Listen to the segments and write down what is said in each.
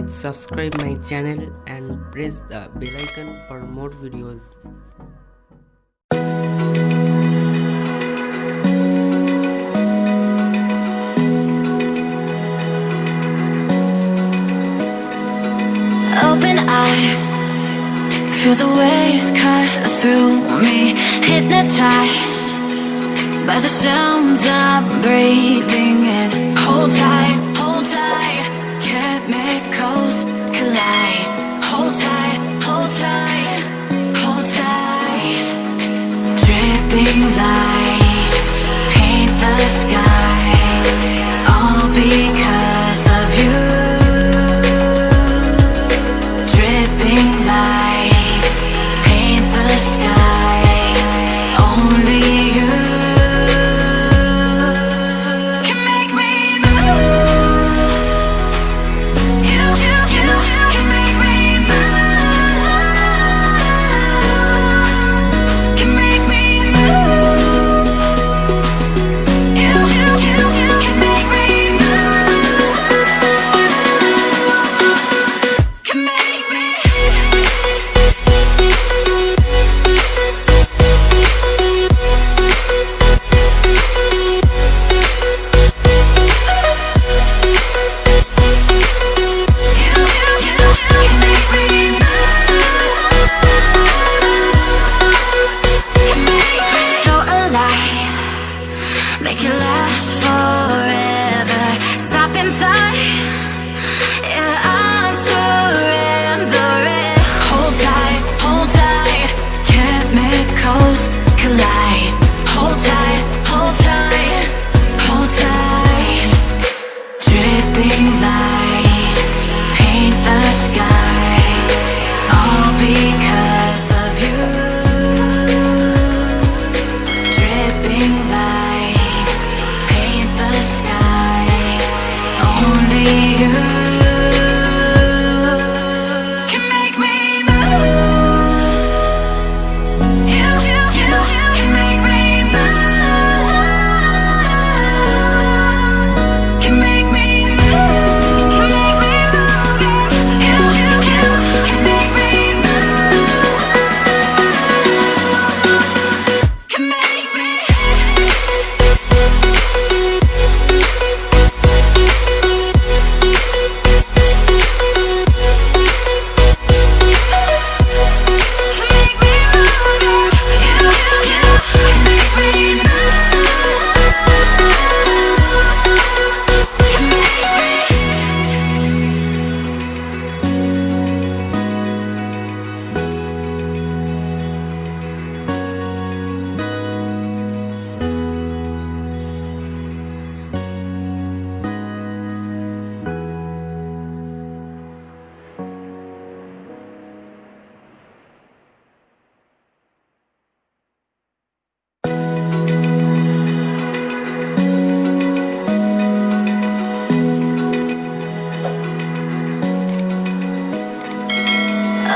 Please subscribe my channel and press the bell icon for more videos. Open eye, feel the waves cut through me, hypnotized by the sounds I'm breathing in. Hold tight, chemicals collide. Hold tight, hold tight, hold tight. Dripping lights paint the skies, all because of you. Dripping lights paint the skies, only you can make me move. You can make me move. Can make me move. You can make me move. Can make me. So alive, make it last forever. Stop in time, yeah, I'm surrendering. Hold tight, chemicals collide. Hold tight, hold tight, hold tight. Dripping lights paint the skies, all because of you. Dripping lights paint the skies, only you can make me move. You can make me move. Can make me move. Can make me move. You can make me move. Can make me.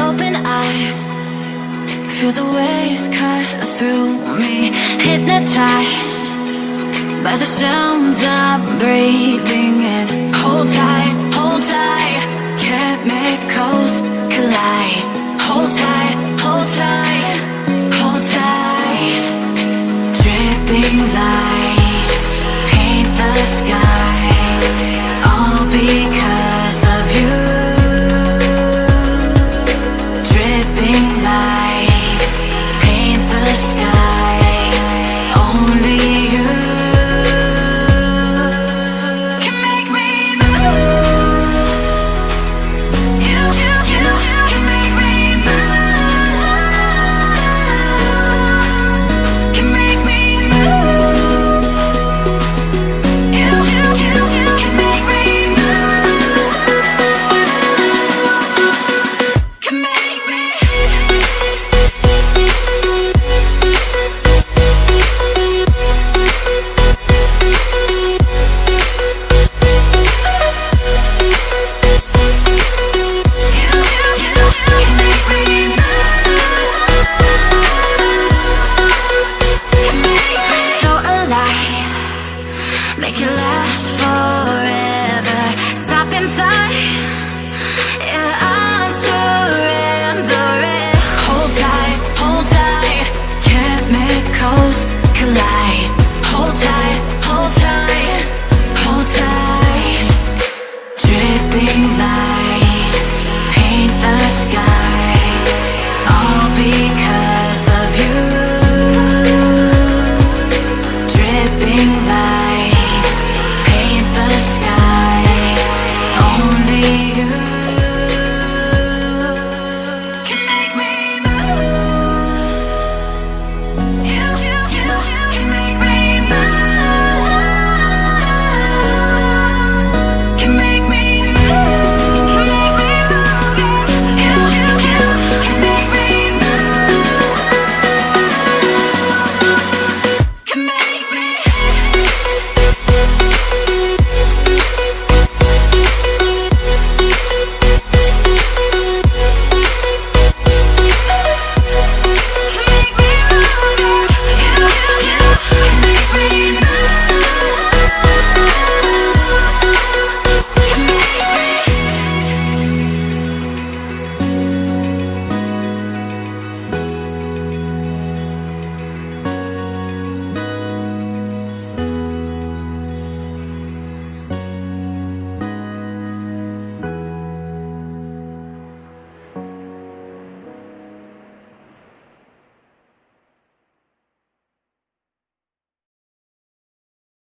Open eye, feel the waves cut through me, hypnotized by the sounds I'm breathing in. Hold tight, chemicals collide. Hold tight,